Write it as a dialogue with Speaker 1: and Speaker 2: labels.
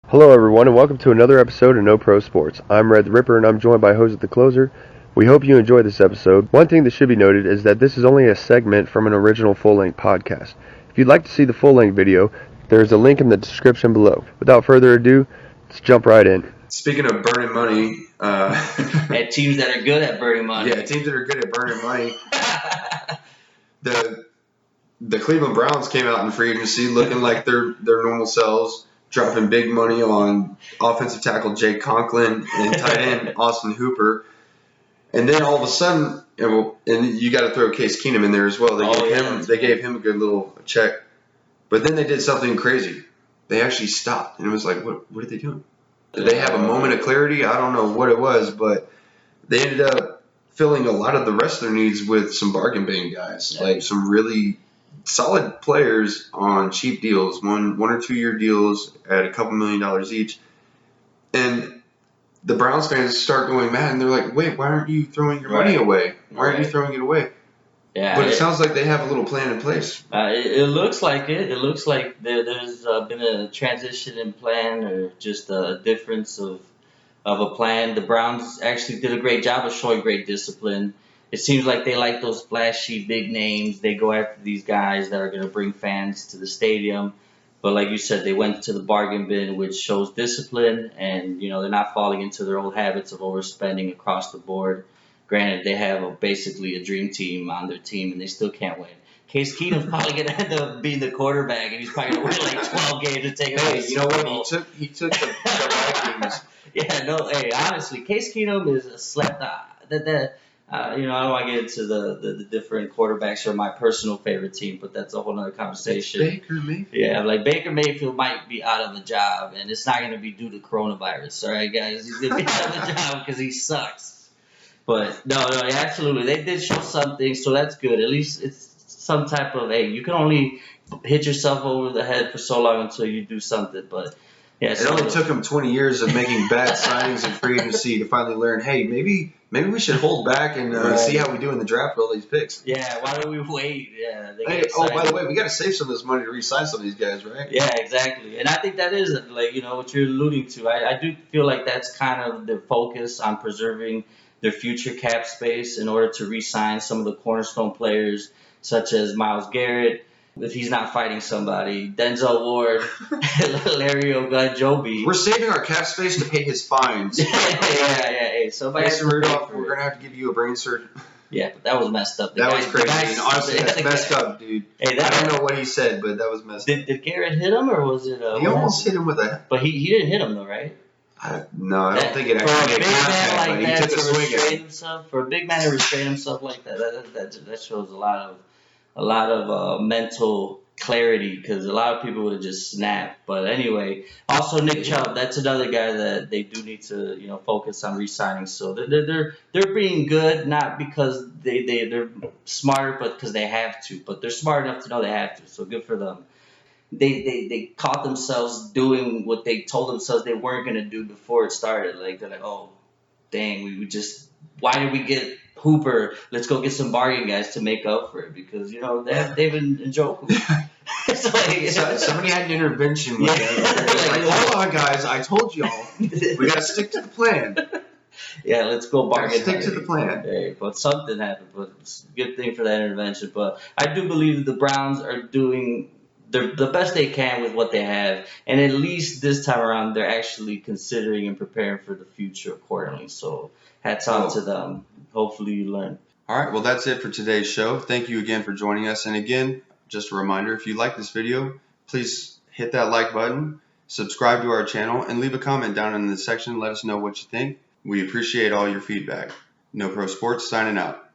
Speaker 1: Hello everyone and welcome to another episode of No Pro Sports. I'm Red the Ripper and I'm joined by Jose the Closer. We hope you enjoy this episode. One thing that should be noted is that this is only a segment from an original full-length podcast. If you'd like to see the full-length video, there's a link in the description below. Without further ado, let's jump right in.
Speaker 2: Speaking of burning money,
Speaker 3: at teams that are good at burning money.
Speaker 2: Yeah, teams that are good at burning money. The Cleveland Browns came out in free agency looking like their normal selves, dropping big money on offensive tackle Jake Conklin and tight end Austin Hooper. And then all of a sudden, and you got to throw Case Keenum in there as well. They gave him a good little check. But then they did something crazy. They actually stopped, and it was like, what are they doing? Did they have a moment of clarity? I don't know what it was, but they ended up filling a lot of the rest of their needs with some bargain bin guys, like some really solid players on cheap deals, one or 2 year deals at a couple $1 million each. And the Browns fans start going mad, and they're like, wait, why aren't you throwing your money away? Why aren't you throwing it away?
Speaker 3: Yeah,
Speaker 2: but it sounds like they have a little plan in place.
Speaker 3: It looks like it. It looks like there's been a transition in plan, or just a difference of a plan. The Browns actually did a great job of showing great discipline. It seems like they like those flashy big names. They go after these guys that are going to bring fans to the stadium. But like you said, they went to the bargain bin, which shows discipline, and they're not falling into their old habits of overspending across the board. Granted, they have basically a dream team on their team, and they still can't win. Case Keenum's probably going to end up being the quarterback, and he's probably going to win like 12 games to take away.
Speaker 2: You know what? He took the Vikings.
Speaker 3: Honestly, Case Keenum is a slept. I don't want to get into the different quarterbacks or my personal favorite team, but that's a whole other conversation.
Speaker 2: It's Baker Mayfield.
Speaker 3: Yeah, like Baker Mayfield might be out of the job, and it's not going to be due to coronavirus. All right, guys, he's going to be out of the job because he sucks. But no, absolutely, they did show something, so that's good. At least it's some type of you can only hit yourself over the head for so long until you do something, but. Yeah,
Speaker 2: it only took them 20 years of making bad signings in free agency to finally learn, hey, maybe we should hold back and see how we do in the draft with all these picks.
Speaker 3: Yeah, why don't we wait? Yeah.
Speaker 2: By the way, we got to save some of this money to re-sign some of these guys, right?
Speaker 3: Yeah, exactly. And I think that is what you're alluding to. I do feel like that's kind of their focus on preserving their future cap space in order to re-sign some of the cornerstone players such as Myles Garrett. If he's not fighting somebody, Denzel Ward, Larry Ogunjobi.
Speaker 2: We're saving our cap space to pay his fines.
Speaker 3: Yeah. Somebody
Speaker 2: Mason Rudolph, we're going to have to give you a brain surgery.
Speaker 3: Yeah, but that was messed up.
Speaker 2: That was crazy. Honestly, that's messed up, dude. I don't know what he said, but that was messed up.
Speaker 3: Did Garrett hit him, or was it...
Speaker 2: he almost hit him with a...
Speaker 3: But he didn't hit him, though, right?
Speaker 2: No, I don't think it actually made contact, but he took a swing at him.
Speaker 3: For a big man to restrain himself like that shows a lot of mental clarity, because a lot of people would have just snapped. But anyway, also Nick Chubb, that's another guy that they do need to focus on re-signing. So they're being good, not because they're smart, but because they have to. But they're smart enough to know they have to. So good for them. They caught themselves doing what they told themselves they weren't gonna do before it started. Like they're like, oh, dang, why did we get Hooper? Let's go get some bargain guys to make up for it, because they have David Njoku.
Speaker 2: Somebody had an intervention with them. Hold on, guys, I told y'all we gotta stick to the plan.
Speaker 3: Yeah, let's go bargain.
Speaker 2: Stick to the plan.
Speaker 3: Okay, but something happened. But it's a good thing for that intervention. But I do believe that the Browns are doing the best they can with what they have, and at least this time around, they're actually considering and preparing for the future accordingly. So hats off to them. Hopefully you learn.
Speaker 2: All right, well, that's it for today's show. Thank you again for joining us. And again, just a reminder, if you like this video, please hit that like button, subscribe to our channel, and leave a comment down in the section. Let us know what you think. We appreciate all your feedback. No Pro Sports signing out.